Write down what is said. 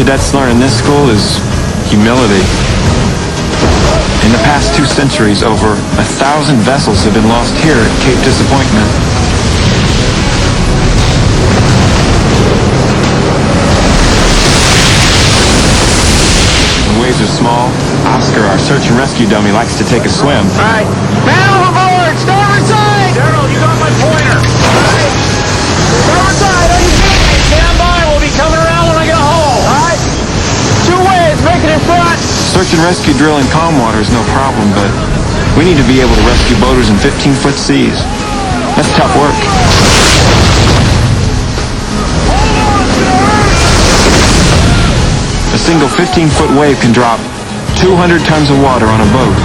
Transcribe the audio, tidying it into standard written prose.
cadets learn in this school is humility. In the past 2 centuries, over 1,000 vessels have been lost here at Cape Disappointment. When waves are small, Oscar, our search and rescue dummy, likes to take a swim. All right. Man overboard! Starboard side! Daryl, you got my pointer. All right. Starboard side, on your feet. Stand by. We'll be coming around when I get a hole. All right. 2 waves, make it in front. Search and rescue drill in calm water is no problem, but we need to be able to rescue boaters in 15-foot seas. That's tough work. A single 15-foot wave can drop 200 tons of water on a boat.